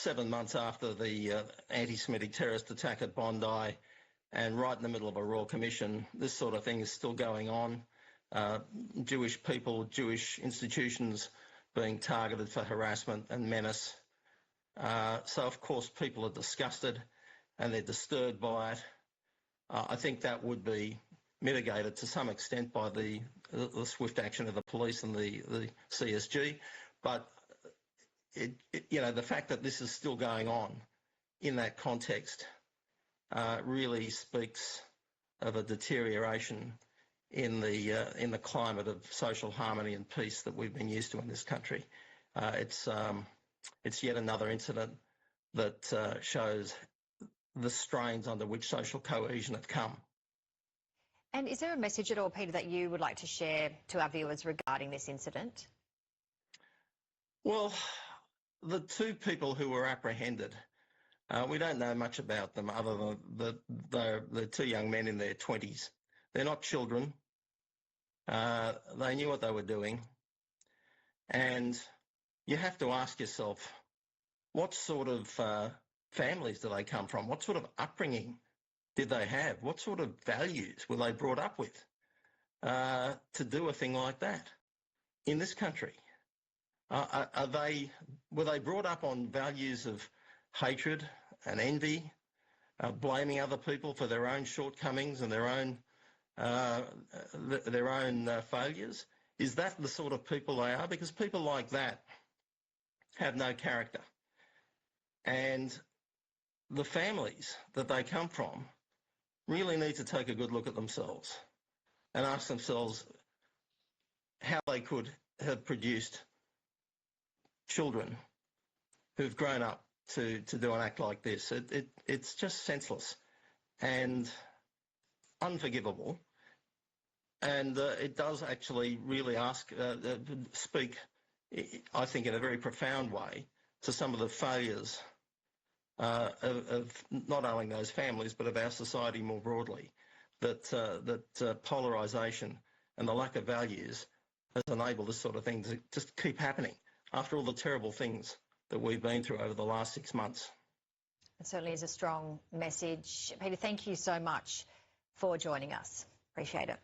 7 months after the anti-Semitic terrorist attack at Bondi, and right in the middle of a Royal Commission, this sort of thing is still going on. Jewish people, Jewish institutions being targeted for harassment and menace. So, of course, people are disgusted and they're disturbed by it. I think that would be mitigated to some extent by the swift action of the police and the CSG. But, the fact that this is still going on in that context really speaks of a deterioration in the climate of social harmony and peace that we've been used to in this country. It's yet another incident that shows the strains under which social cohesion have come. And is there a message at all, Peter, that you would like to share to our viewers regarding this incident? Well, the two people who were apprehended, we don't know much about them other than the two young men in their 20s. They're not children. They knew what they were doing. And you have to ask yourself, what sort of families do they come from? What sort of upbringing did they have? What sort of values were they brought up with to do a thing like that in this country? Were they brought up on values of hatred and envy, blaming other people for their own shortcomings and their own failures? Is that the sort of people they are? Because people like that have no character. And the families that they come from really need to take a good look at themselves and ask themselves how they could have produced children who've grown up to do an act like this. It's just senseless and unforgivable. And it does actually really speak, I think, in a very profound way to some of the failures of not only those families but of our society more broadly, that polarisation and the lack of values has enabled this sort of thing to just keep happening after all the terrible things that we've been through over the last 6 months. It certainly is a strong message. Peter, thank you so much for joining us. Appreciate it.